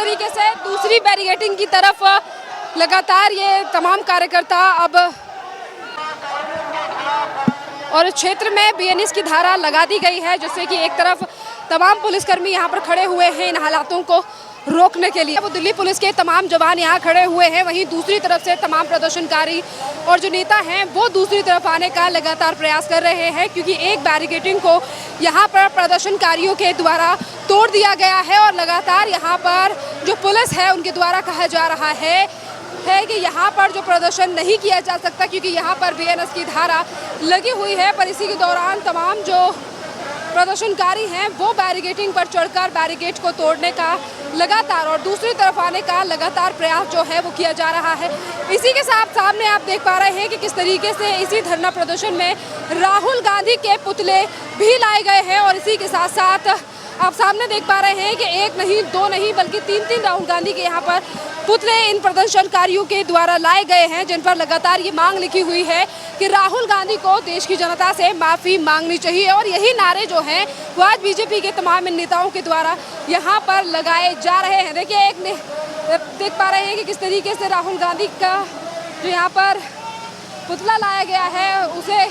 तरीके से दूसरी बैरिकेडिंग की तरफ लगातार ये तमाम कार्यकर्ता अब और क्षेत्र में बीएनएस की धारा लगा दी गई है, जिससे कि एक तरफ तमाम पुलिसकर्मी यहाँ पर खड़े हुए हैं इन हालातों को रोकने के लिए। वो दिल्ली पुलिस के तमाम जवान यहाँ खड़े हुए हैं, वहीं दूसरी तरफ से तमाम प्रदर्शनकारी और जो नेता हैं वो दूसरी तरफ आने का लगातार प्रयास कर रहे हैं, क्योंकि एक बैरिकेडिंग को यहाँ पर प्रदर्शनकारियों के द्वारा तोड़ दिया गया है और लगातार यहाँ पर जो पुलिस है उनके द्वारा कहा जा रहा है कि यहाँ पर जो प्रदर्शन नहीं किया जा सकता, क्योंकि यहाँ पर बीएनएस की धारा लगी हुई है। पर इसी के दौरान तमाम जो प्रदर्शनकारी हैं वो बैरिकेडिंग पर चढ़कर बैरिकेड को तोड़ने का लगातार और दूसरी तरफ आने का लगातार प्रयास जो है वो किया जा रहा है। इसी के साथ सामने आप देख पा रहे हैं कि किस तरीके से इसी धरना प्रदर्शन में राहुल गांधी के पुतले भी लाए गए हैं और इसी के साथ साथ आप सामने देख पा रहे हैं कि एक नहीं दो नहीं बल्कि तीन राहुल गांधी के यहाँ पर पुतले इन प्रदर्शनकारियों के द्वारा लाए गए हैं, जिन पर लगातार ये मांग लिखी हुई है कि राहुल गांधी को देश की जनता से माफ़ी मांगनी चाहिए। और यही नारे जो हैं वो आज बीजेपी के तमाम नेताओं के द्वारा यहाँ पर लगाए जा रहे हैं। देखिए देख पा रहे हैं कि किस तरीके से राहुल गांधी का जो यहाँ पर पुतला लाया गया है उसे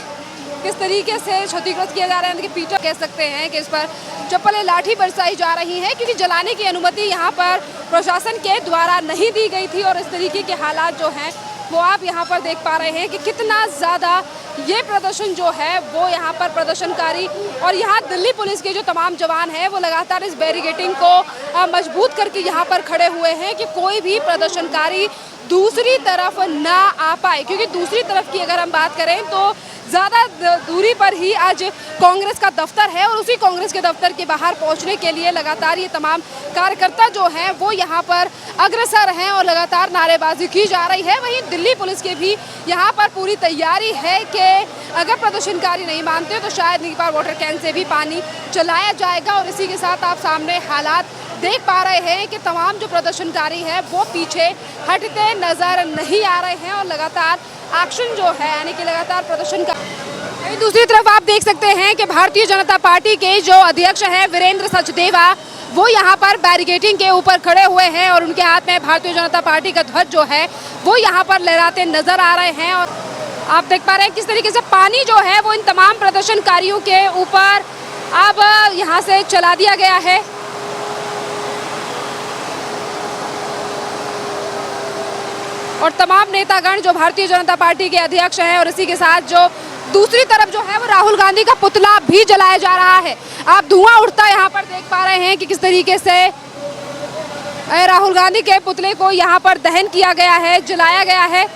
किस तरीके से क्षतिग्रस्त किया जा रहा है। देखिए पीटा कह सकते हैं कि इस पर चप्पलें लाठी बरसाई जा रही है, क्योंकि जलाने की अनुमति यहाँ पर प्रशासन के द्वारा नहीं दी गई थी। और इस तरीके के हालात जो हैं वो आप यहाँ पर देख पा रहे हैं कि कितना ज़्यादा ये प्रदर्शन जो है वो यहाँ पर प्रदर्शनकारी और यहाँ दिल्ली पुलिस के जो तमाम जवान हैं वो लगातार इस बैरिकेडिंग को मजबूत करके यहाँ पर खड़े हुए हैं कि कोई भी प्रदर्शनकारी दूसरी तरफ ना आ पाए। क्योंकि दूसरी तरफ की अगर हम बात करें तो ज़्यादा दूरी पर ही आज कांग्रेस का दफ्तर है और उसी कांग्रेस के दफ्तर के बाहर पहुंचने के लिए लगातार ये तमाम कार्यकर्ता जो हैं वो यहाँ पर अग्रसर हैं और लगातार नारेबाजी की जा रही है। वहीं दिल्ली पुलिस की भी यहाँ पर पूरी तैयारी है कि अगर प्रदर्शनकारी नहीं मानते तो शायद नीपार वाटर कैन से भी पानी चलाया जाएगा। और इसी के साथ आप सामने हालात देख पा रहे हैं कि तमाम जो प्रदर्शनकारी हैं वो पीछे हटते नजर नहीं आ रहे हैं और लगातार एक्शन जो है यानी कि लगातार प्रदर्शन का। दूसरी तरफ आप देख सकते हैं कि भारतीय जनता पार्टी के जो अध्यक्ष हैं वीरेंद्र सचदेवा वो यहाँ पर बैरिकेडिंग के ऊपर खड़े हुए हैं और उनके हाथ में भारतीय जनता पार्टी का ध्वज जो है वो यहाँ पर लहराते नजर आ रहे हैं। और आप देख पा रहे हैं किस तरीके से पानी जो है वो इन तमाम प्रदर्शनकारियों के ऊपर अब यहाँ से चला दिया गया है। और तमाम नेतागण जो भारतीय जनता पार्टी के अध्यक्ष हैं और इसी के साथ जो दूसरी तरफ जो है वो राहुल गांधी का पुतला भी जलाया जा रहा है। आप धुआं उड़ता यहाँ पर देख पा रहे हैं कि किस तरीके से राहुल गांधी के पुतले को यहाँ पर दहन किया गया है, जलाया गया है।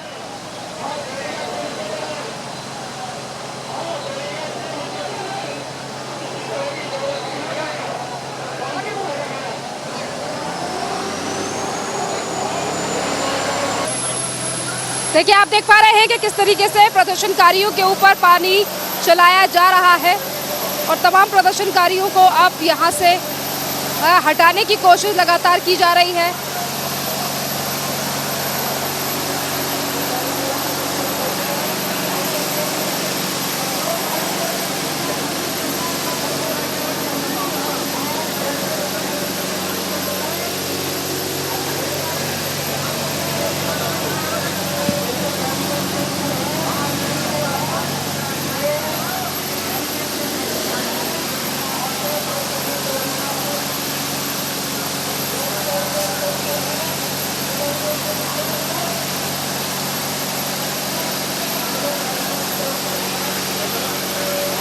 देखिए आप देख पा रहे हैं कि किस तरीके से प्रदर्शनकारियों के ऊपर पानी चलाया जा रहा है और तमाम प्रदर्शनकारियों को अब यहाँ से हटाने की कोशिश लगातार की जा रही है।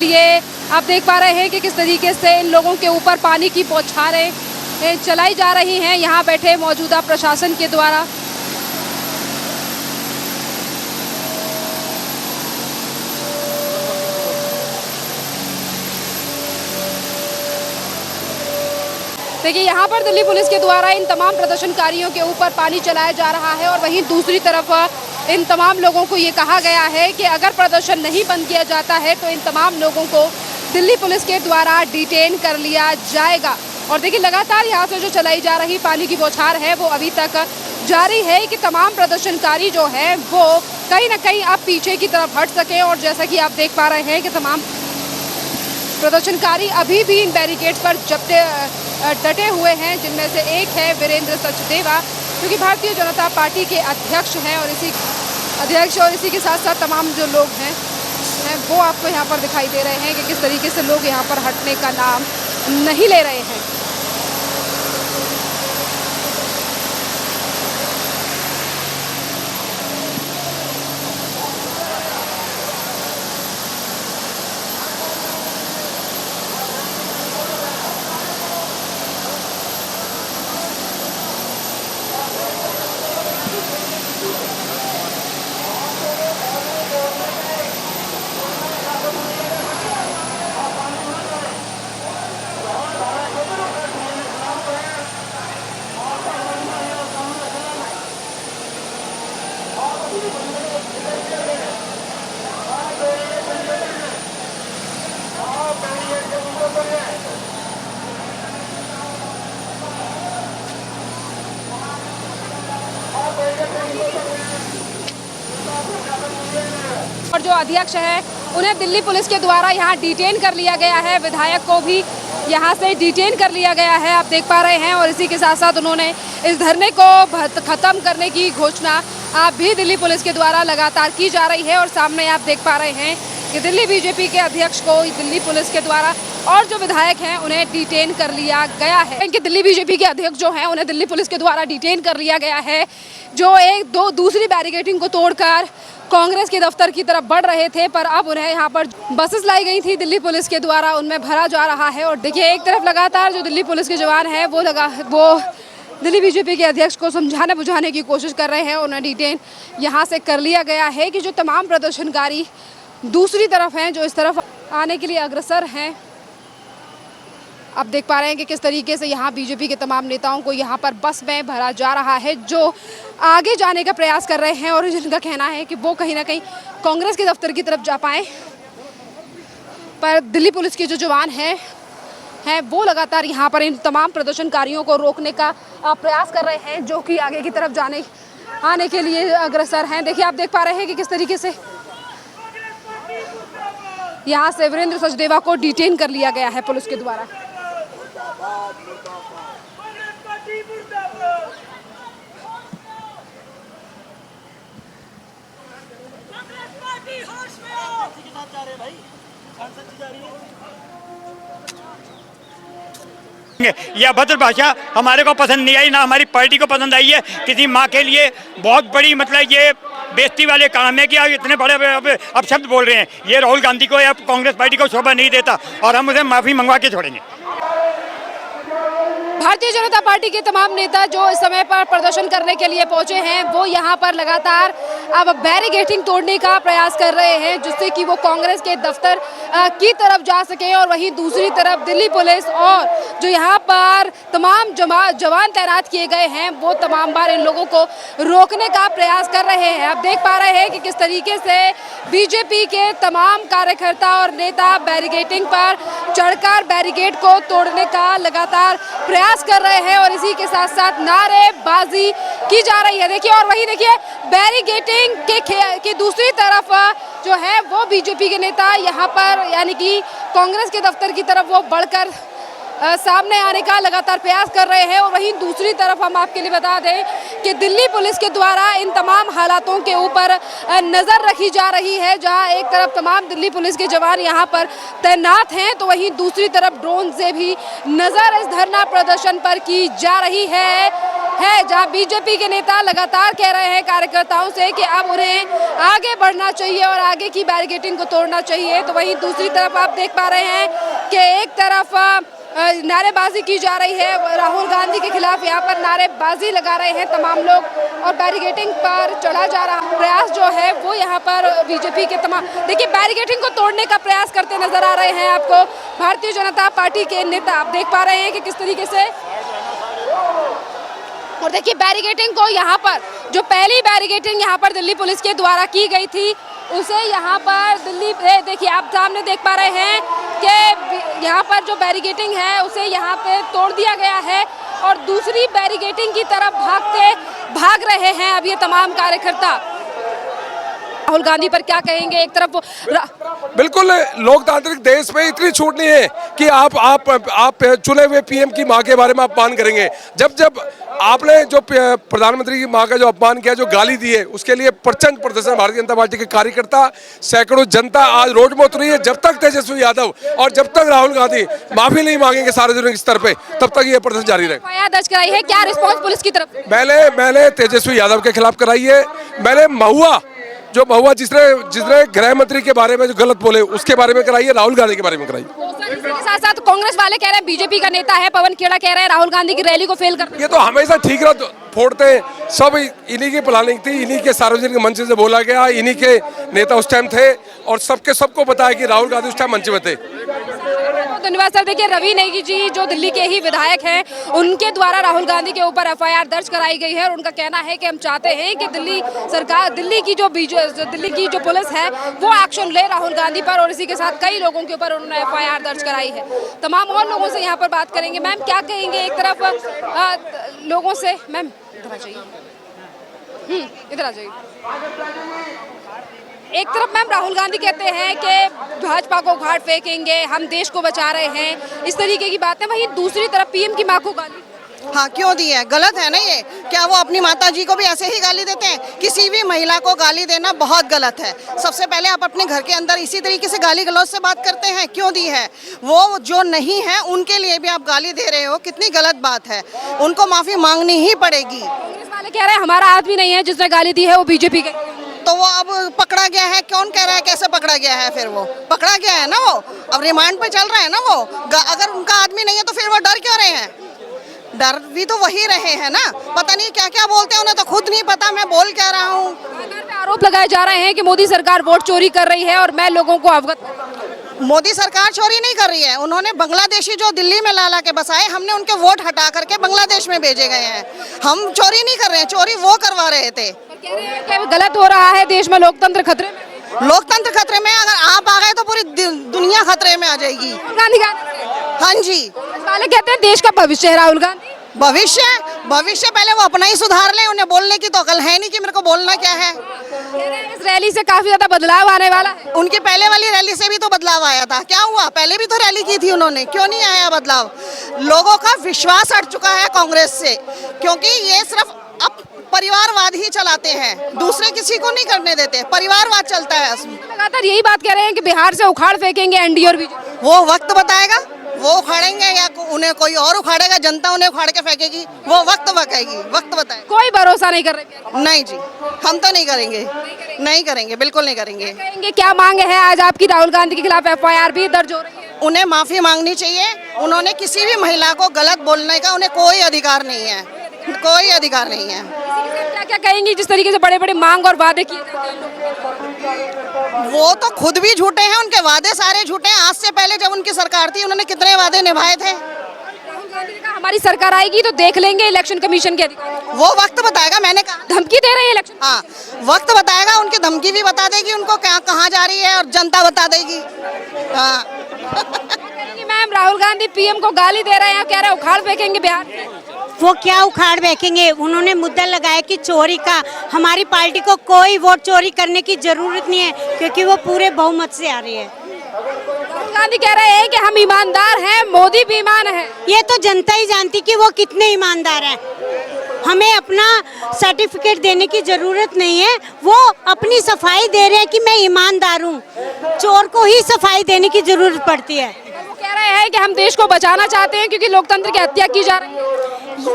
ये आप देख पा रहे हैं कि किस तरीके से इन लोगों के ऊपर पानी की बौछारें चलाई जा रही हैं यहाँ बैठे मौजूदा प्रशासन के द्वारा। देखिए यहाँ पर दिल्ली पुलिस के द्वारा इन तमाम प्रदर्शनकारियों के ऊपर पानी चलाया जा रहा है और वहीं दूसरी तरफ इन तमाम लोगों को ये कहा गया है कि अगर प्रदर्शन नहीं बंद किया जाता है तो इन तमाम लोगों को दिल्ली पुलिस के द्वारा डिटेन कर लिया जाएगा। और देखिए लगातार यहाँ से जो चलाई जा रही पानी की बौछार है वो अभी तक जारी है कि तमाम प्रदर्शनकारी जो है वो कहीं ना कहीं अब पीछे की तरफ हट सके। और जैसा कि आप देख पा रहे हैं कि तमाम प्रदर्शनकारी अभी भी इन बैरिकेड्स पर डटे हुए हैं, जिनमें से एक है वीरेंद्र सचदेवा, जो कि भारतीय जनता पार्टी के अध्यक्ष हैं। और इसी के साथ साथ तमाम जो लोग हैं वो आपको यहाँ पर दिखाई दे रहे हैं कि किस तरीके से लोग यहाँ पर हटने का नाम नहीं ले रहे हैं। और जो अध्यक्ष है उन्हें दिल्ली पुलिस के द्वारा यहाँ डिटेन कर लिया गया है। विधायक को भी यहाँ से डिटेन कर लिया गया है, आप देख पा रहे हैं। और इसी के साथ साथ उन्होंने इस धरने को खत्म करने की घोषणा भी दिल्ली पुलिस के द्वारा लगातार की जा रही है। और सामने आप देख पा रहे हैं कि दिल्ली बीजेपी के अध्यक्ष को दिल्ली पुलिस के द्वारा और जो विधायक हैं उन्हें डिटेन कर लिया गया है। इनके दिल्ली बीजेपी के अध्यक्ष जो हैं उन्हें दिल्ली पुलिस के द्वारा डिटेन कर लिया गया है, जो दूसरी बैरिकेडिंग को तोड़कर कांग्रेस के दफ्तर की तरफ बढ़ रहे थे। पर अब उन्हें यहाँ पर बसेस लाई गई थी दिल्ली पुलिस के द्वारा, उनमें भरा जा रहा है। और देखिए एक तरफ लगातार जो दिल्ली पुलिस के जवान हैं वो दिल्ली बीजेपी के अध्यक्ष को समझाने बुझाने की कोशिश कर रहे हैं। उन्हें डिटेन यहाँ से कर लिया गया है कि जो तमाम प्रदर्शनकारी दूसरी तरफ हैं, जो इस तरफ आने के लिए अग्रसर हैं। आप देख पा रहे हैं कि किस तरीके से यहाँ बीजेपी के तमाम नेताओं को यहाँ पर बस में भरा जा रहा है, जो आगे जाने का प्रयास कर रहे हैं। और जिनका कहना है कि वो कहीं ना कहीं कांग्रेस के दफ्तर की तरफ जा पाए। पर दिल्ली पुलिस के जो जवान हैं वो लगातार यहाँ पर इन तमाम प्रदर्शनकारियों को रोकने का प्रयास कर रहे हैं, जो कि आगे की तरफ आने के लिए अग्रसर हैं। देखिए आप देख पा रहे हैं कि किस तरीके से यहाँ से वीरेंद्र सचदेवा को डिटेन कर लिया गया है पुलिस के द्वारा। यह अभद्र भाषा हमारे को पसंद नहीं आई, ना हमारी पार्टी को पसंद आई है। किसी माँ के लिए बहुत बड़ी मतलब ये बेइज्जती वाले काम है कि आप इतने बड़े अपशब्द बोल रहे हैं। ये राहुल गांधी को या कांग्रेस पार्टी को शोभा नहीं देता और हम उसे माफ़ी मंगवा के छोड़ेंगे। भारतीय जनता पार्टी के तमाम नेता जो इस समय पर प्रदर्शन करने के लिए पहुंचे हैं वो यहाँ पर लगातार अब बैरिकेडिंग तोड़ने का प्रयास कर रहे हैं, जिससे कि वो कांग्रेस के दफ्तर की तरफ जा सके। और वहीं दूसरी तरफ दिल्ली पुलिस और जो यहाँ पर तमाम जवान तैनात किए गए हैं वो तमाम बार इन लोगों को रोकने का प्रयास कर रहे हैं। आप देख पा रहे हैं कि किस तरीके से बीजेपी के तमाम कार्यकर्ता और नेता बैरिकेडिंग पर चढ़कर बैरिकेड को तोड़ने का लगातार प्रयास कर रहे हैं। और इसी के साथ साथ नारेबाजी की जा रही है। देखिए और वही देखिए बैरिकेडिंग के दूसरी तरफ जो है वो बीजेपी के नेता यहाँ पर यानी कि कांग्रेस के दफ्तर की तरफ वो बढ़कर सामने आने का लगातार प्रयास कर रहे हैं। और वहीं दूसरी तरफ हम आपके लिए बता दें कि दिल्ली पुलिस के द्वारा इन तमाम हालातों के ऊपर नज़र रखी जा रही है। जहां एक तरफ तमाम दिल्ली पुलिस के जवान यहां पर तैनात हैं, तो वहीं दूसरी तरफ ड्रोन से भी नज़र इस धरना प्रदर्शन पर की जा रही है। जहां बीजेपी के नेता लगातार कह रहे हैं कार्यकर्ताओं से कि अब उन्हें आगे बढ़ना चाहिए और आगे की बैरिकेडिंग को तोड़ना चाहिए। तो वहीं दूसरी तरफ आप देख पा रहे हैं कि एक तरफ नारेबाजी की जा रही है, राहुल गांधी के खिलाफ यहाँ पर नारेबाजी लगा रहे हैं तमाम लोग। और बैरिकेडिंग पर चढ़ा जा रहा प्रयास जो है वो यहाँ पर बीजेपी के तमाम देखिए बैरिकेडिंग को तोड़ने का प्रयास करते नजर आ रहे हैं आपको भारतीय जनता पार्टी के नेता। आप देख पा रहे हैं कि किस तरीके से और देखिए बैरिकेडिंग को यहाँ पर जो पहली बैरिकेडिंग यहाँ पर दिल्ली पुलिस के द्वारा की गई थी उसे यहाँ पर देखिए आप सामने देख पा रहे हैं कि यहाँ पर जो बैरिकेडिंग है उसे यहाँ पे तोड़ दिया गया है और दूसरी बैरिकेडिंग की तरफ भाग रहे हैं अब ये तमाम कार्यकर्ता। राहुल गांधी पर क्या कहेंगे? एक तरफ बिल्कुल, लोकतांत्रिक देश में इतनी छूट नहीं है कि आप चुने हुए पीएम की मां के बारे में अपमान करेंगे। जब आपने जो प्रधानमंत्री की मां का जो अपमान किया, जो गाली दी है, उसके लिए प्रचंड प्रदर्शन भारतीय जनता पार्टी के कार्यकर्ता, सैकड़ों जनता आज रोड में उतरी है। जब तक तेजस्वी यादव और जब तक राहुल गांधी माफी नहीं मांगेंगे सार्वजनिक स्तर पे, तब तक ये प्रदर्शन जारी रहेगा। एफआईआर दर्ज कराई है, क्या रिस्पॉन्स पुलिस की तरफ से? मैंने तेजस्वी यादव के खिलाफ कराई है। मैंने महुआ जिसने गृह मंत्री के बारे में जो गलत बोले, उसके बारे में कराई है। राहुल गांधी के बारे में कराई। इसके साथ साथ कांग्रेस वाले कह रहे हैं, बीजेपी का नेता है पवन खेड़ा कह रहे हैं राहुल गांधी की रैली को फेल कर। ये तो हमेशा ठीक रहा फोड़ते, सब इन्हीं की प्लानिंग थी, इन्हीं के सार्वजनिक मंच से बोला गया, इन्हीं के नेता उस टाइम थे और सबको बताया कि राहुल गांधी उस टाइम मंच में थे। धन्यवाद सर। देखिए, रवि नेगी जी जो दिल्ली के ही विधायक हैं, उनके द्वारा राहुल गांधी के ऊपर एफआईआर दर्ज कराई गई है और उनका कहना है कि हम चाहते हैं कि दिल्ली की जो पुलिस है वो एक्शन ले राहुल गांधी पर, और इसी के साथ कई लोगों के ऊपर उन्होंने एफआईआर दर्ज कराई है। तमाम और लोगों से यहाँ पर बात करेंगे। मैम, क्या कहेंगे? एक तरफ लोगों से, मैम इधर आ जाइए, इधर आ जाइए। एक तरफ मैम राहुल गांधी कहते हैं कि भाजपा को उखाड़ फेंकेंगे, हम देश को बचा रहे हैं, इस तरीके की बातें। वहीं दूसरी तरफ पीएम की मां को गाली। हाँ, क्यों दी है? गलत है ना ये। क्या वो अपनी माता जी को भी ऐसे ही गाली देते हैं? किसी भी महिला को गाली देना बहुत गलत है। सबसे पहले आप अपने घर के अंदर इसी तरीके से गाली गलौज से बात करते हैं, क्यों दी है? वो जो नहीं है उनके लिए भी आप गाली दे रहे हो, कितनी गलत बात है। उनको माफी मांगनी ही पड़ेगी। कांग्रेस वाले कह रहे हैं हमारा आदमी नहीं है जिसने गाली दी है, वो बीजेपी के। तो वो अब पकड़ा गया है, कौन कह रहा है कैसे पकड़ा गया है? फिर वो पकड़ा गया है ना, वो अब रिमांड पे चल रहा है ना वो। अगर उनका आदमी नहीं है तो फिर वो डर क्यों रहे हैं? डर भी तो वही रहे हैं ना। पता नहीं क्या क्या बोलते हैं, उन्हें तो खुद नहीं पता मैं बोल क्या रहा हूँ। आरोप लगाए जा रहे हैं कि मोदी सरकार वोट चोरी कर रही है और मैं लोगों को अवगत। मोदी सरकार चोरी नहीं कर रही है। उन्होंने बांग्लादेशी जो दिल्ली में ला के बसाए, हमने उनके वोट हटा करके बांग्लादेश में भेजे गए हैं। हम चोरी नहीं कर रहे हैं, चोरी वो करवा रहे थे। कह रहे हैं कि गलत हो रहा है, देश में लोकतंत्र खतरे में। लोकतंत्र खतरे में? अगर आप आ गए तो पूरी दुनिया खतरे में आ जाएगी। गांधी हाँ जी, वाले कहते हैं देश का भविष्य है राहुल गांधी। भविष्य पहले वो अपना ही सुधार ले। उन्हें बोलने की तो अकल है नहीं कि मेरे को बोलना क्या है। इस रैली से काफी ज्यादा बदलाव आने वाला है। उनकी पहले वाली रैली से भी तो बदलाव आया था। क्या हुआ? पहले भी तो रैली की थी उन्होंने, क्यों नहीं आया बदलाव? लोगों का विश्वास हट चुका है कांग्रेस से, क्योंकि ये सिर्फ अब परिवारवाद ही चलाते हैं, दूसरे किसी को नहीं करने देते। परिवारवाद चलता है उसमें। लगातार यही बात कह रहे हैं कि बिहार से उखाड़ फेंकेंगे एनडीए और बीजेपी। वो वक्त बताएगा, वो उखाड़ेंगे या उन्हें कोई और उखाड़ेगा, जनता उन्हें उखाड़ के फेंकेगी, वो वक्त बताएगी, वक्त बताएगा। कोई भरोसा नहीं कर रहे। नहीं जी, हम तो नहीं करेंगे, नहीं करेंगे, बिल्कुल नहीं करेंगे। कहेंगे क्या मांग है आज आपकी? राहुल गांधी के खिलाफ एफआईआर भी दर्ज हो रही है। उन्हें माफी मांगनी चाहिए। उन्होंने किसी भी महिला को गलत बोलने का उन्हें कोई अधिकार नहीं है, कोई अधिकार नहीं है। क्या क्या कहेंगी जिस तरीके से बड़े बड़े मांग और वादे किए जाते हैं? वो तो खुद भी झूठे हैं, उनके वादे सारे झूठे हैं। आज से पहले जब उनकी सरकार थी, उन्होंने कितने वादे निभाए थे? राहुल गांधी ने कहा हमारी सरकार आएगी तो देख लेंगे इलेक्शन कमीशन के अधिकारी। वो वक्त बताएगा। मैंने कहा धमकी दे रहे हैं इलेक्शन। हाँ, वक्त बताएगा। उनकी धमकी भी बता देगी उनको क्या कहाँ जा रही है, और जनता बता देगी। हाँ मैम, राहुल गांधी पीएम को गाली दे रहे हैं, कह रहे हैं उखाड़ फेंकेंगे बिहार में। वो क्या उखाड़ फेंकेंगे? उन्होंने मुद्दा लगाया कि चोरी का। हमारी पार्टी को कोई वोट चोरी करने की जरूरत नहीं है, क्योंकि वो पूरे बहुमत से आ रही है। राहुल गांधी कह रहे हैं कि हम ईमानदार हैं, मोदी भी ईमान है। ये तो जनता ही जानती कि वो कितने ईमानदार हैं। हमें अपना सर्टिफिकेट देने की जरूरत नहीं है। वो अपनी सफाई दे रहे हैं कि मैं ईमानदार हूँ। चोर को ही सफाई देने की जरूरत पड़ती है। वो कह रहे हैं कि हम देश को बचाना चाहते हैं क्योंकि लोकतंत्र की हत्या की जा रही है।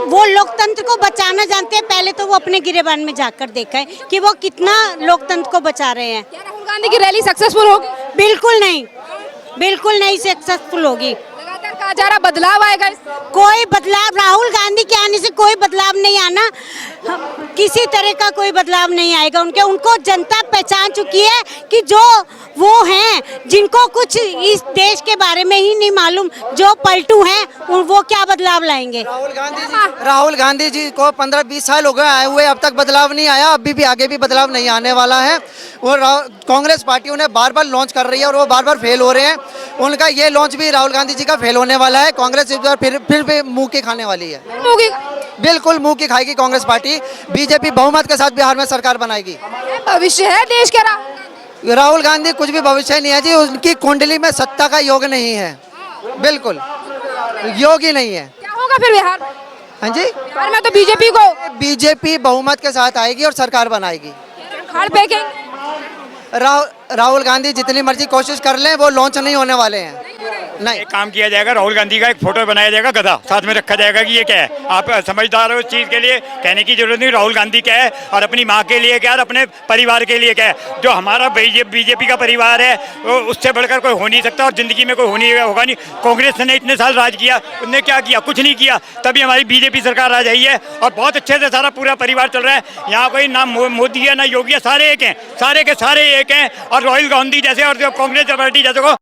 वो लोकतंत्र को बचाना जानते हैं। पहले तो वो अपने गिरेबान में जाकर देखा है कि वो कितना लोकतंत्र को बचा रहे हैं। क्या राहुल गांधी की रैली सक्सेसफुल होगी? बिल्कुल नहीं, बिल्कुल नहीं सक्सेसफुल होगी। लगातार कहा जा रहा बदलाव आएगा इससे। कोई बदलाव राहुल गांधी के आने से कोई बदलाव नहीं आना। किसी तरह का कोई बदलाव नहीं आएगा। उनको जनता पहचान चुकी है कि जो वो हैं, जिनको कुछ इस देश के बारे में ही नहीं मालूम, जो पलटू हैं, वो क्या बदलाव लाएंगे। राहुल गांधी जी को 15-20 साल हो गए आए हुए, अब तक बदलाव नहीं आया। अभी भी आगे भी बदलाव नहीं आने वाला है। वो कांग्रेस पार्टी उन्हें बार बार लॉन्च कर रही है और वो बार बार फेल हो रहे हैं। उनका ये लॉन्च भी राहुल गांधी जी का फेल होने वाला है। कांग्रेस इस बार फिर भी मुंह की खाने वाली है। होगी। बिल्कुल मुंह की खाएगी कांग्रेस पार्टी। बीजेपी बहुमत के साथ बिहार में सरकार बनाएगी। भविष्य है देश का? राहुल गांधी कुछ भी भविष्य नहीं है जी, उनकी कुंडली में सत्ता का योग नहीं है, बिल्कुल योग ही नहीं है। क्या होगा फिर बिहार में? हाँ जी, बिहार में तो बीजेपी बहुमत के साथ आएगी और सरकार बनाएगी। खाड़ फेंकेंगे। राहुल गांधी जितनी मर्जी कोशिश कर लें वो लॉन्च नहीं होने वाले हैं। नहीं, एक काम किया जाएगा, राहुल गांधी का एक फोटो बनाया जाएगा, गधा साथ में रखा जाएगा कि ये क्या है। आप समझदार हो, उस चीज़ के लिए कहने की जरूरत नहीं। राहुल गांधी क्या है और अपनी माँ के लिए क्या है और अपने परिवार के लिए क्या है। जो हमारा बीजेपी का परिवार है वो उससे बढ़कर कोई हो नहीं सकता और जिंदगी में कोई होगा नहीं। कांग्रेस ने इतने साल राज किया, उनने क्या किया? कुछ नहीं किया। तभी हमारी बीजेपी सरकार आ जाई है और बहुत अच्छे से सारा पूरा परिवार चल रहा है। यहाँ कोई ना मोदी है ना योगी है, सारे एक हैं, सारे के सारे एक हैं। और राहुल गांधी जैसे और जो कांग्रेस पार्टी जैसे को